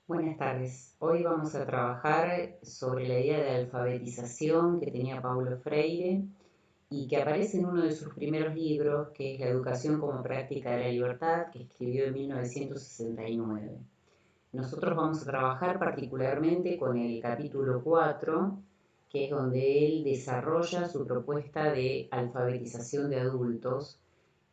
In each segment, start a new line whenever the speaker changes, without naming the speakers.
Buenas tardes. Hoy vamos a trabajar sobre la idea de alfabetización que tenía Paulo Freire y que aparece en uno de sus primeros libros, que es La educación como práctica de la libertad, que escribió en 1969. Nosotros vamos a trabajar particularmente con el capítulo 4, que es donde él desarrolla su propuesta de alfabetización de adultos,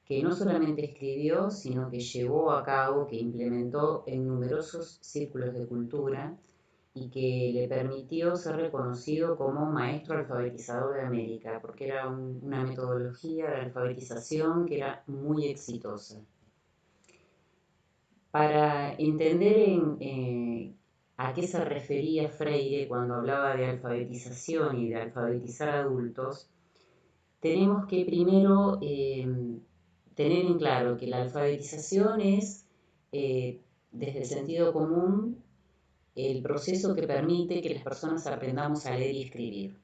que no solamente escribió, sino que llevó a cabo, que implementó en numerosos círculos de cultura y que le permitió ser reconocido como maestro alfabetizador de América, porque era una metodología de alfabetización que era muy exitosa. Para entender a qué se refería Freire cuando hablaba de alfabetización y de alfabetizar adultos, tenemos que primero tener en claro que la alfabetización es, desde el sentido común, el proceso que permite que las personas aprendamos a leer y escribir.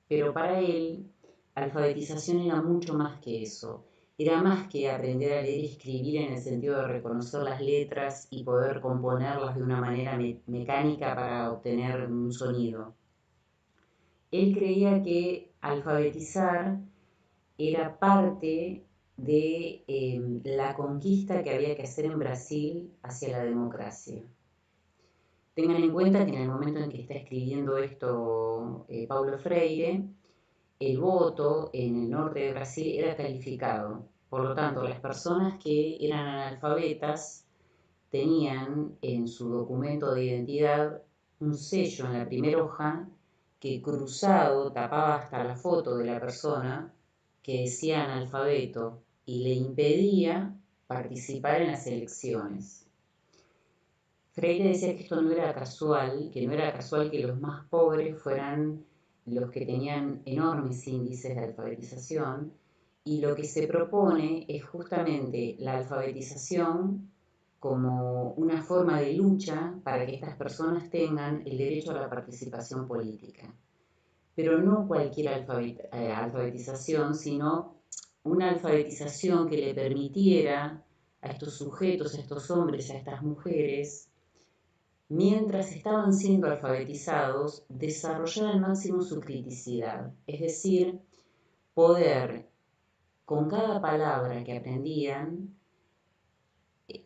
Pero para él, alfabetización era mucho más que eso. Era más que aprender a leer y escribir en el sentido de reconocer las letras y poder componerlas de una manera mecánica para obtener un sonido. Él creía que alfabetizar era parte de la conquista que había que hacer en Brasil hacia la democracia. Tengan en cuenta que en el momento en que está escribiendo esto Paulo Freire, el voto en el norte de Brasil era calificado. Por lo tanto, las personas que eran analfabetas tenían en su documento de identidad un sello en la primera hoja que cruzado tapaba hasta la foto de la persona que decía analfabeto y le impedía participar en las elecciones. Freire decía que esto no era casual, que no era casual que los más pobres fueran los que tenían enormes índices de alfabetización, y lo que se propone es justamente la alfabetización como una forma de lucha para que estas personas tengan el derecho a la participación política. Pero no cualquier alfabetización, sino una alfabetización que le permitiera a estos sujetos, a estos hombres, a estas mujeres, mientras estaban siendo alfabetizados, desarrollar al máximo su criticidad, es decir, poder, con cada palabra que aprendían,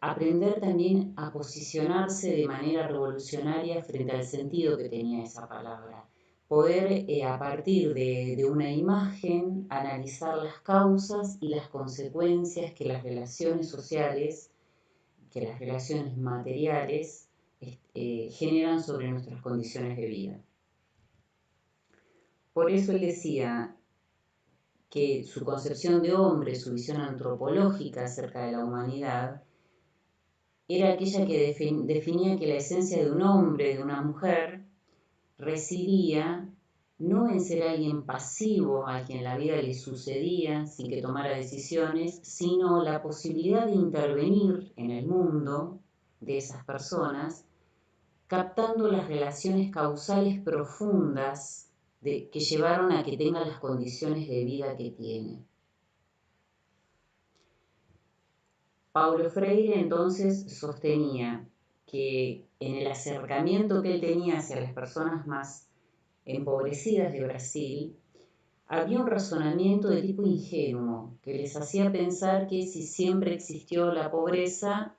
aprender también a posicionarse de manera revolucionaria frente al sentido que tenía esa palabra. Poder, a partir de una imagen, analizar las causas y las consecuencias que las relaciones sociales, que las relaciones materiales, generan sobre nuestras condiciones de vida. Por eso él decía que su concepción de hombre, su visión antropológica acerca de la humanidad, era aquella que definía que la esencia de un hombre, de una mujer, residía no en ser alguien pasivo a quien la vida le sucedía sin que tomara decisiones, sino la posibilidad de intervenir en el mundo de esas personas, captando las relaciones causales profundas que llevaron a que tenga las condiciones de vida que tiene. Paulo Freire entonces sostenía que en el acercamiento que él tenía hacia las personas más empobrecidas de Brasil, había un razonamiento de tipo ingenuo que les hacía pensar que si siempre existió la pobreza,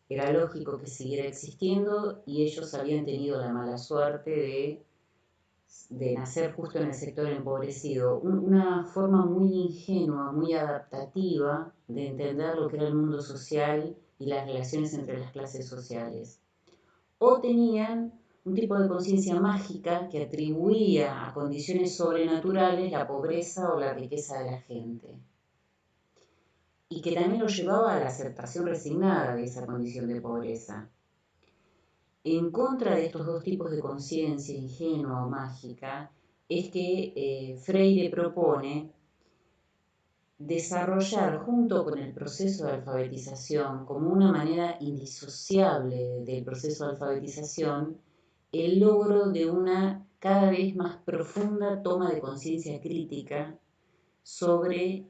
era lógico que siguiera existiendo y ellos habían tenido la mala suerte de nacer justo en el sector empobrecido. Una forma muy ingenua, muy adaptativa de entender lo que era el mundo social y las relaciones entre las clases sociales. O tenían un tipo de conciencia mágica que atribuía a condiciones sobrenaturales la pobreza o la riqueza de la gente, y que también lo llevaba a la aceptación resignada de esa condición de pobreza. En contra de estos dos tipos de conciencia, ingenua o mágica, es que Freire propone desarrollar junto con el proceso de alfabetización, como una manera indisociable del proceso de alfabetización, el logro de una cada vez más profunda toma de conciencia crítica sobre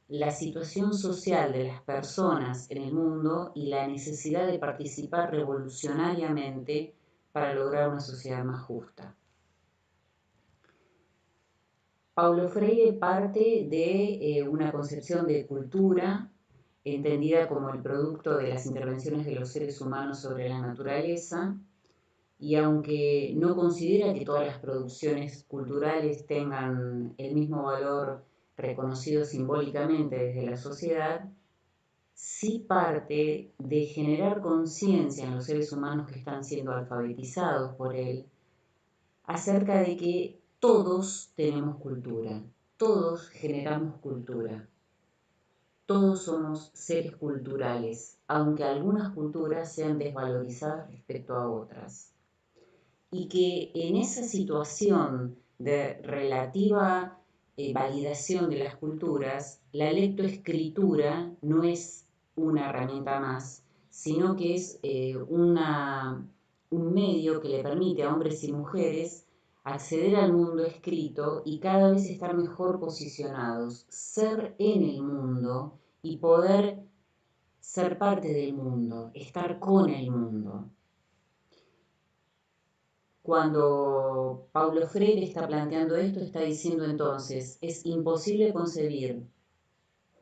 la situación social de las personas en el mundo y la necesidad de participar revolucionariamente para lograr una sociedad más justa. Paulo Freire parte de una concepción de cultura entendida como el producto de las intervenciones de los seres humanos sobre la naturaleza, y aunque no considera que todas las producciones culturales tengan el mismo valor reconocido simbólicamente desde la sociedad, sí parte de generar conciencia en los seres humanos que están siendo alfabetizados por él acerca de que todos tenemos cultura, todos generamos cultura, todos somos seres culturales, aunque algunas culturas sean desvalorizadas respecto a otras. Y que en esa situación de relativa validación de las culturas, la lectoescritura no es una herramienta más, sino que es un medio que le permite a hombres y mujeres acceder al mundo escrito y cada vez estar mejor posicionados, ser en el mundo y poder ser parte del mundo, estar con el mundo. Cuando Paulo Freire está planteando esto, está diciendo entonces, es imposible concebir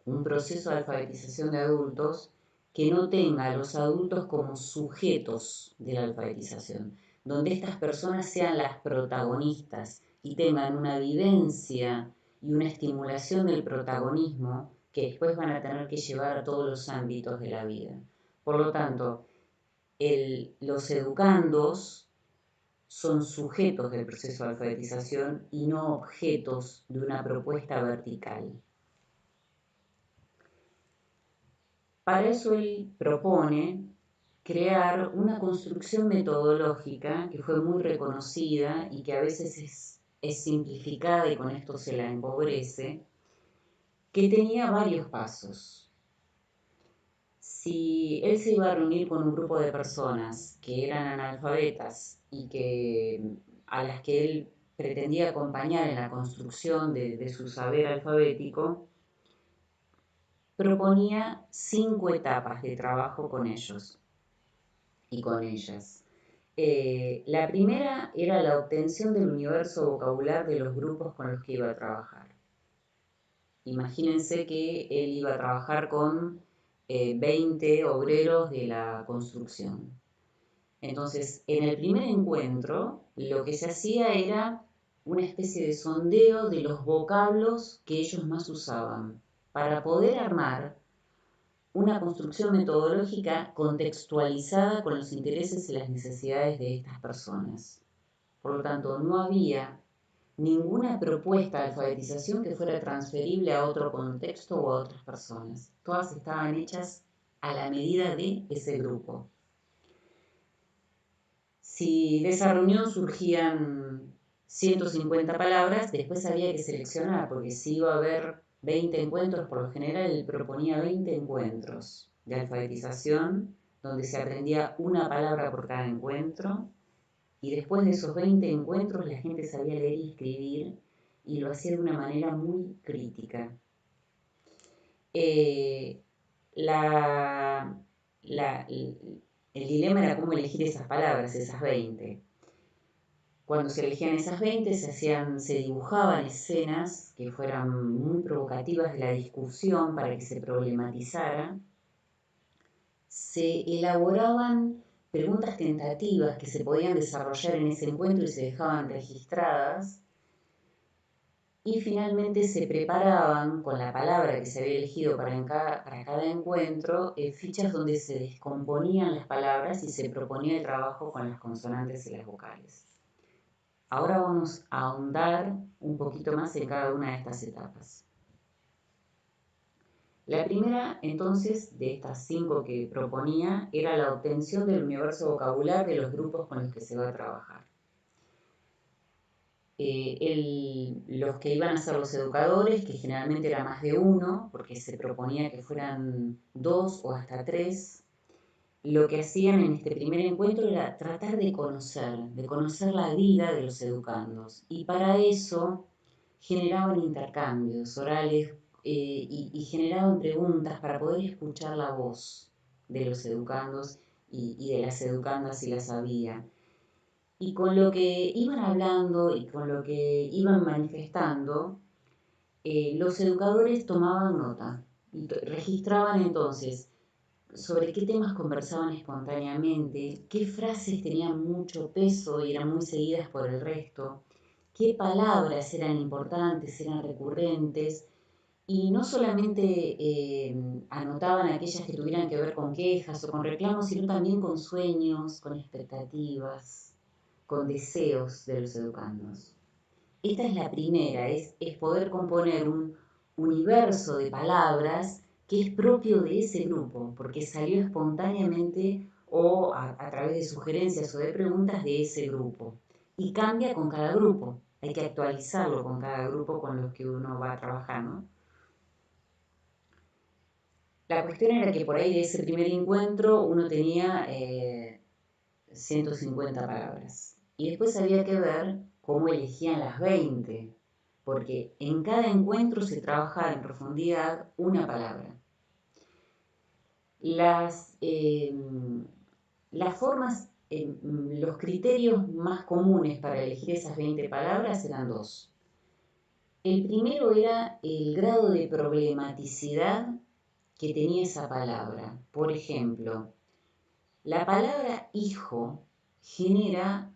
un proceso de alfabetización de adultos que no tenga a los adultos como sujetos de la alfabetización, donde estas personas sean las protagonistas y tengan una vivencia y una estimulación del protagonismo que después van a tener que llevar a todos los ámbitos de la vida. Por lo tanto, los educandos son sujetos del proceso de alfabetización y no objetos de una propuesta vertical. Para eso él propone crear una construcción metodológica que fue muy reconocida y que a veces es simplificada y con esto se la empobrece, que tenía varios pasos. Si él se iba a reunir con un grupo de personas que eran analfabetas y a las que él pretendía acompañar en la construcción de su saber alfabético, proponía 5 etapas de trabajo con ellos y con ellas. La primera era la obtención del universo vocabular de los grupos con los que iba a trabajar. Imagínense que él iba a trabajar con 20 obreros de la construcción. Entonces, en el primer encuentro, lo que se hacía era una especie de sondeo de los vocablos que ellos más usaban, para poder armar una construcción metodológica contextualizada con los intereses y las necesidades de estas personas. Por lo tanto, no había ninguna propuesta de alfabetización que fuera transferible a otro contexto o a otras personas. Todas estaban hechas a la medida de ese grupo. Si de esa reunión surgían 150 palabras, después había que seleccionar, porque si iba a haber 20 encuentros, por lo general él proponía 20 encuentros de alfabetización, donde se aprendía una palabra por cada encuentro, y después de esos 20 encuentros la gente sabía leer y escribir, y lo hacía de una manera muy crítica. La, el dilema era cómo elegir esas palabras, esas 20. Cuando se elegían esas 20, se dibujaban escenas que fueran muy provocativas de la discusión para que se problematizara. Se elaboraban preguntas tentativas que se podían desarrollar en ese encuentro y se dejaban registradas. Y finalmente se preparaban con la palabra que se había elegido para cada encuentro, fichas donde se descomponían las palabras y se proponía el trabajo con las consonantes y las vocales. Ahora vamos a ahondar un poquito más en cada una de estas etapas. La primera, entonces, de estas 5 que proponía, era la obtención del universo vocabular de los grupos con los que se va a trabajar. Los que iban a ser los educadores, que generalmente era más de uno, porque se proponía que fueran 2 o hasta 3, lo que hacían en este primer encuentro era tratar de conocer la vida de los educandos. Y para eso generaban intercambios orales y generaban preguntas para poder escuchar la voz de los educandos y de las educandas si las había. Y con lo que iban hablando y con lo que iban manifestando, los educadores tomaban nota y registraban entonces sobre qué temas conversaban espontáneamente, qué frases tenían mucho peso y eran muy seguidas por el resto, qué palabras eran importantes, eran recurrentes, y no solamente anotaban aquellas que tuvieran que ver con quejas o con reclamos, sino también con sueños, con expectativas, con deseos de los educandos. Esta es la primera, es poder componer un universo de palabras que es propio de ese grupo, porque salió espontáneamente o a través de sugerencias o de preguntas de ese grupo. Y cambia con cada grupo, hay que actualizarlo con cada grupo con los que uno va a trabajar, ¿no? La cuestión era que por ahí de ese primer encuentro uno tenía 150 palabras. Y después había que ver cómo elegían las 20, porque en cada encuentro se trabajaba en profundidad una palabra. Las formas, los criterios más comunes para elegir esas 20 palabras eran dos. El primero era el grado de problematicidad que tenía esa palabra. Por ejemplo, la palabra hijo genera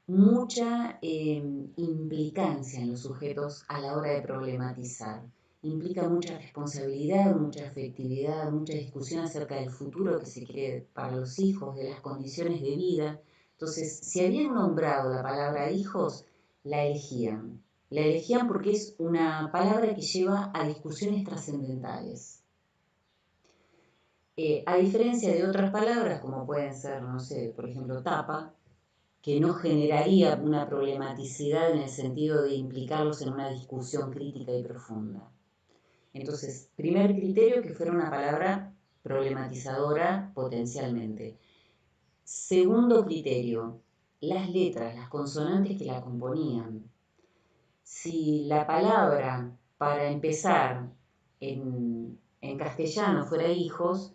mucha implicancia en los sujetos a la hora de problematizar. Implica mucha responsabilidad, mucha afectividad, mucha discusión acerca del futuro que se quiere para los hijos, de las condiciones de vida. Entonces, si habían nombrado la palabra hijos, la elegían. La elegían porque es una palabra que lleva a discusiones trascendentales. A diferencia de otras palabras, como pueden ser, no sé, por ejemplo, tapa, que no generaría una problematicidad en el sentido de implicarlos en una discusión crítica y profunda. Entonces, primer criterio, que fuera una palabra problematizadora potencialmente. Segundo criterio, las letras, las consonantes que la componían. Si la palabra, para empezar, en castellano fuera hijos,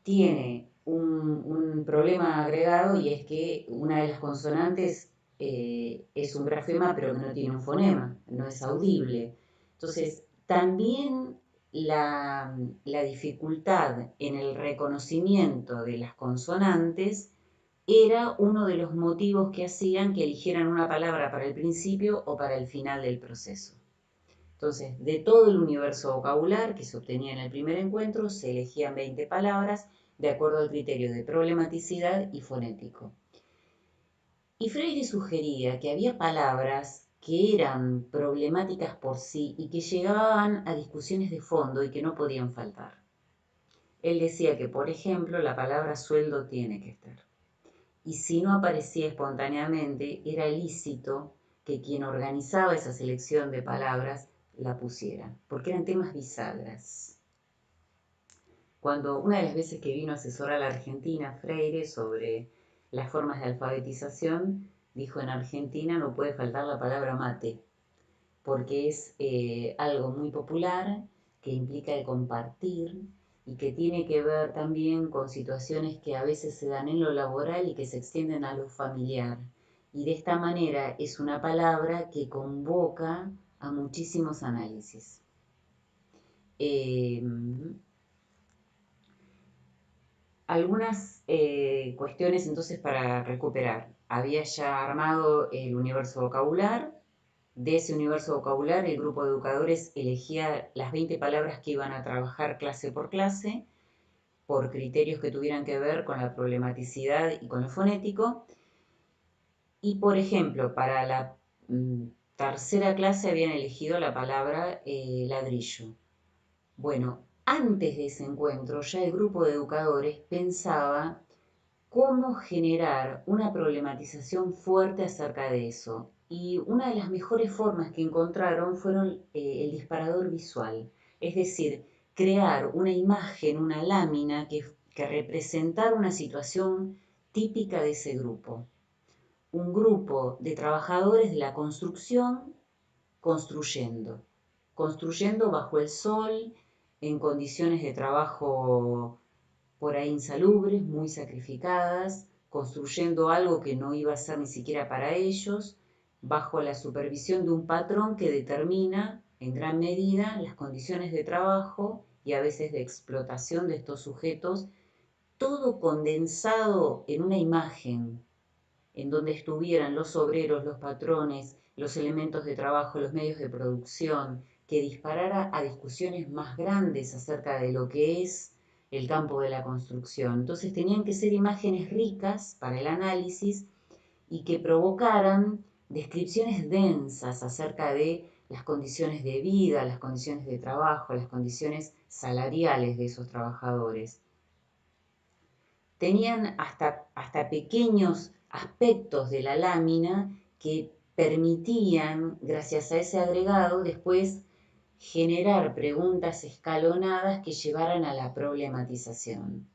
tiene un problema agregado, y es que una de las consonantes es un grafema pero que no tiene un fonema, no es audible. Entonces, también la dificultad en el reconocimiento de las consonantes era uno de los motivos que hacían que eligieran una palabra para el principio o para el final del proceso. Entonces, de todo el universo vocabular que se obtenía en el primer encuentro, se elegían 20 palabras de acuerdo al criterio de problematicidad y fonético. Y Freire sugería que había palabras que eran problemáticas por sí y que llegaban a discusiones de fondo y que no podían faltar. Él decía que, por ejemplo, la palabra sueldo tiene que estar. Y si no aparecía espontáneamente, era lícito que quien organizaba esa selección de palabras la pusiera, porque eran temas bisagras. Cuando una de las veces que vino a asesorar a la Argentina, Freire, sobre las formas de alfabetización, dijo: en Argentina no puede faltar la palabra mate, porque es algo muy popular, que implica el compartir y que tiene que ver también con situaciones que a veces se dan en lo laboral y que se extienden a lo familiar. Y de esta manera es una palabra que convoca a muchísimos análisis. Algunas cuestiones entonces para recuperar. Había ya armado el universo vocabular. De ese universo vocabular, el grupo de educadores elegía las 20 palabras que iban a trabajar clase por clase, por criterios que tuvieran que ver con la problematicidad y con lo fonético. Y, por ejemplo, para la tercera clase habían elegido la palabra ladrillo. Bueno, antes de ese encuentro, ya el grupo de educadores pensaba cómo generar una problematización fuerte acerca de eso. Y una de las mejores formas que encontraron fueron el disparador visual, es decir, crear una imagen, una lámina que representara una situación típica de ese grupo. Un grupo de trabajadores de la construcción construyendo, construyendo bajo el sol, en condiciones de trabajo por ahí insalubres, muy sacrificadas, construyendo algo que no iba a ser ni siquiera para ellos, bajo la supervisión de un patrón que determina en gran medida las condiciones de trabajo y a veces de explotación de estos sujetos, todo condensado en una imagen en donde estuvieran los obreros, los patrones, los elementos de trabajo, los medios de producción, que disparara a discusiones más grandes acerca de lo que es el campo de la construcción. Entonces tenían que ser imágenes ricas para el análisis y que provocaran descripciones densas acerca de las condiciones de vida, las condiciones de trabajo, las condiciones salariales de esos trabajadores. Tenían hasta pequeños aspectos de la lámina que permitían, gracias a ese agregado, después generar preguntas escalonadas que llevaran a la problematización.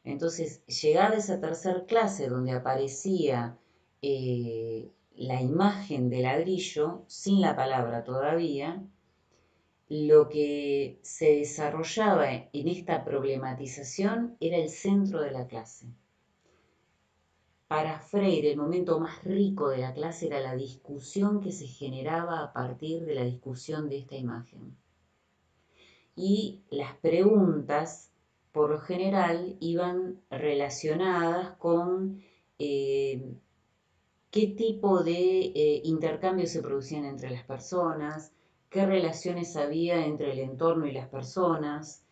Entonces, llegada esa tercera clase donde aparecía la imagen de ladrillo, sin la palabra todavía, lo que se desarrollaba en esta problematización era el centro de la clase. Para Freire, el momento más rico de la clase era la discusión que se generaba a partir de la discusión de esta imagen. Y las preguntas, por lo general, iban relacionadas con qué tipo de intercambios se producían entre las personas, qué relaciones había entre el entorno y las personas,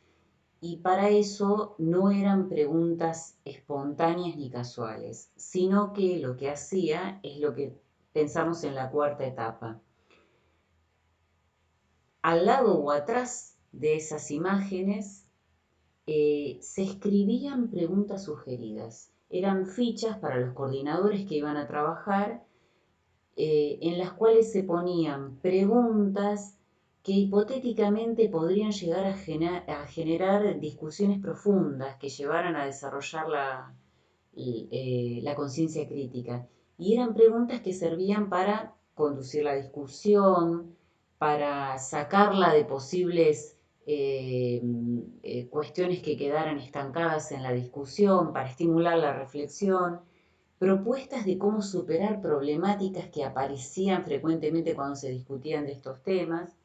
y para eso no eran preguntas espontáneas ni casuales, sino que lo que hacía es lo que pensamos en la cuarta etapa. Al lado o atrás de esas imágenes se escribían preguntas sugeridas. Eran fichas para los coordinadores que iban a trabajar en las cuales se ponían preguntas que hipotéticamente podrían llegar a generar discusiones profundas que llevaran a desarrollar la conciencia crítica. Y eran preguntas que servían para conducir la discusión, para sacarla de posibles cuestiones que quedaran estancadas en la discusión, para estimular la reflexión, propuestas de cómo superar problemáticas que aparecían frecuentemente cuando se discutían de estos temas,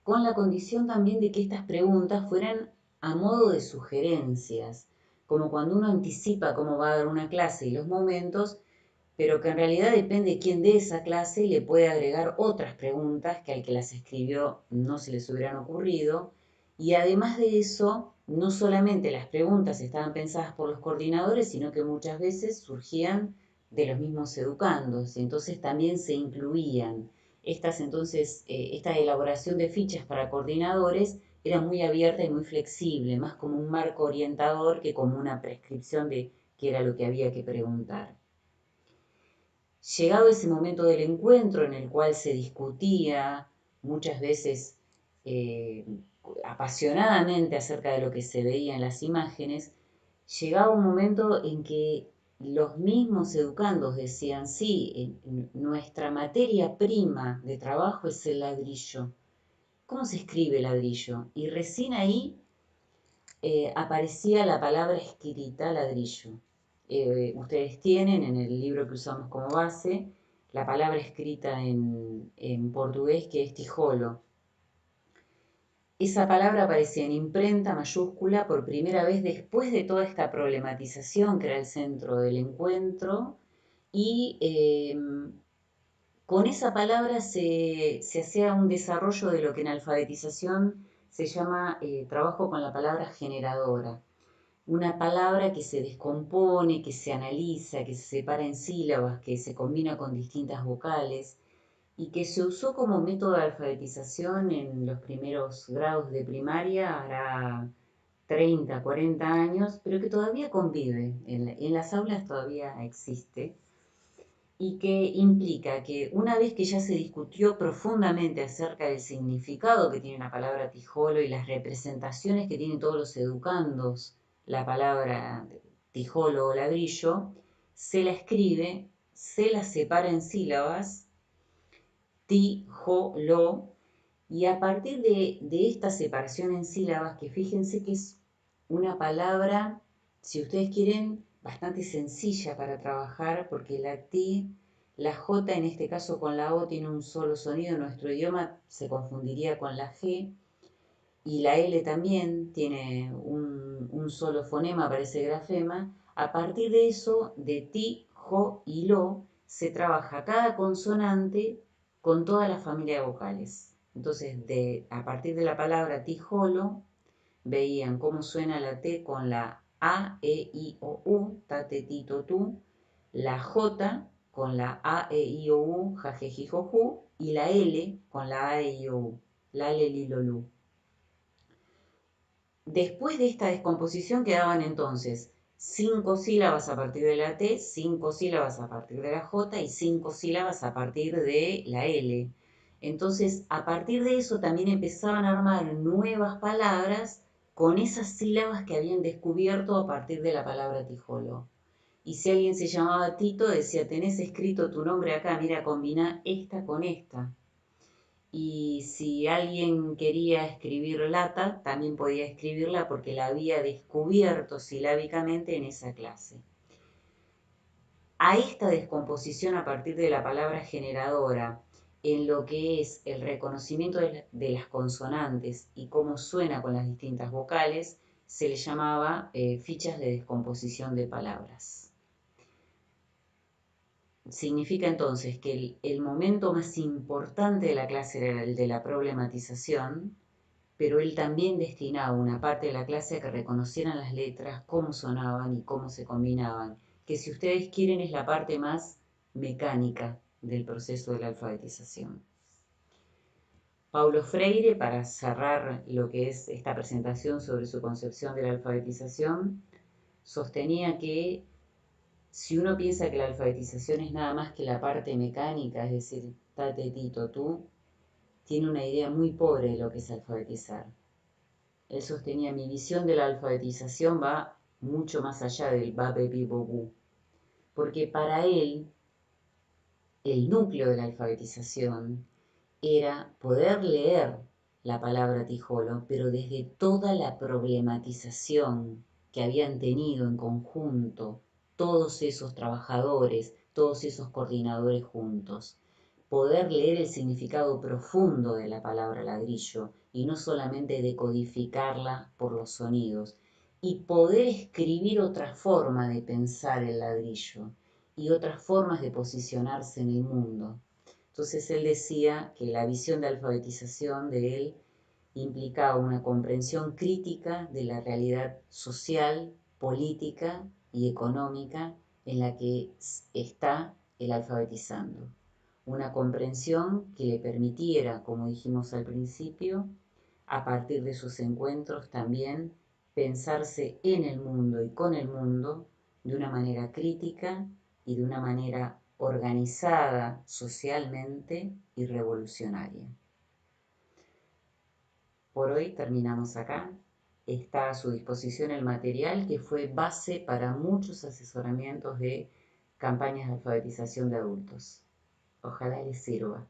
con la condición también de que estas preguntas fueran a modo de sugerencias, como cuando uno anticipa cómo va a dar una clase y los momentos, pero que en realidad depende de quién dé esa clase y le puede agregar otras preguntas que al que las escribió no se les hubieran ocurrido. Y además de eso, no solamente las preguntas estaban pensadas por los coordinadores, sino que muchas veces surgían de los mismos educandos, entonces también se incluían. Esta elaboración de fichas para coordinadores era muy abierta y muy flexible, más como un marco orientador que como una prescripción de qué era lo que había que preguntar. Llegado ese momento del encuentro en el cual se discutía muchas veces apasionadamente acerca de lo que se veía en las imágenes, llegaba un momento en que los mismos educandos decían, sí, nuestra materia prima de trabajo es el ladrillo. ¿Cómo se escribe ladrillo? Y recién ahí aparecía la palabra escrita ladrillo. Ustedes tienen en el libro que usamos como base la palabra escrita en portugués que es tijolo. Esa palabra aparecía en imprenta mayúscula por primera vez después de toda esta problematización que era el centro del encuentro y con esa palabra se hacía un desarrollo de lo que en alfabetización se llama trabajo con la palabra generadora. Una palabra que se descompone, que se analiza, que se separa en sílabas, que se combina con distintas vocales y que se usó como método de alfabetización en los primeros grados de primaria, hará 30, 40 años, pero que todavía convive, en las aulas todavía existe y que implica que una vez que ya se discutió profundamente acerca del significado que tiene la palabra tijolo y las representaciones que tienen todos los educandos, la palabra tijolo o ladrillo, se la escribe, se la separa en sílabas, tijolo, Y a partir de esta separación en sílabas, que fíjense que es una palabra, si ustedes quieren, bastante sencilla para trabajar, porque la T, la J en este caso con la O tiene un solo sonido, en nuestro idioma se confundiría con la G, y la L también tiene un solo fonema, parece grafema. A partir de eso, de ti, jo y lo, se trabaja cada consonante con toda la familia de vocales. Entonces, a partir de la palabra tijolo, veían cómo suena la T con la A, E, I, O, U, ta, te, ti, to, tu, la J con la A, E, I, O, U, ja, je, ji, jo, ju, y la L con la A, E, I, O, U, la, le, li, lo, lu. Después de esta descomposición quedaban entonces 5 sílabas a partir de la T, 5 sílabas a partir de la J y 5 sílabas a partir de la L. Entonces, a partir de eso también empezaban a armar nuevas palabras con esas sílabas que habían descubierto a partir de la palabra tijolo. Y si alguien se llamaba Tito, decía, tenés escrito tu nombre acá, mira, combina esta con esta. Y si alguien quería escribir lata, también podía escribirla porque la había descubierto silábicamente en esa clase. A esta descomposición a partir de la palabra generadora, en lo que es el reconocimiento de las consonantes y cómo suena con las distintas vocales, se le llamaba fichas de descomposición de palabras. Significa entonces que el momento más importante de la clase era el de la problematización, pero él también destinaba una parte de la clase a que reconocieran las letras, cómo sonaban y cómo se combinaban, que si ustedes quieren es la parte más mecánica del proceso de la alfabetización. Paulo Freire, para cerrar lo que es esta presentación sobre su concepción de la alfabetización, sostenía que si uno piensa que la alfabetización es nada más que la parte mecánica, es decir, tate, tito, tú, tiene una idea muy pobre de lo que es alfabetizar. Él sostenía, mi visión de la alfabetización va mucho más allá del ba, be, bi, bo, bu, porque para él el núcleo de la alfabetización era poder leer la palabra tijolo, pero desde toda la problematización que habían tenido en conjunto todos esos trabajadores, todos esos coordinadores juntos. Poder leer el significado profundo de la palabra ladrillo y no solamente decodificarla por los sonidos. Y poder escribir otra forma de pensar el ladrillo y otras formas de posicionarse en el mundo. Entonces él decía que la visión de alfabetización de él implicaba una comprensión crítica de la realidad social, política y económica en la que está el alfabetizando. Una comprensión que le permitiera, como dijimos al principio, a partir de sus encuentros también pensarse en el mundo y con el mundo de una manera crítica y de una manera organizada socialmente y revolucionaria. Por hoy terminamos acá. Está a su disposición el material que fue base para muchos asesoramientos de campañas de alfabetización de adultos. Ojalá les sirva.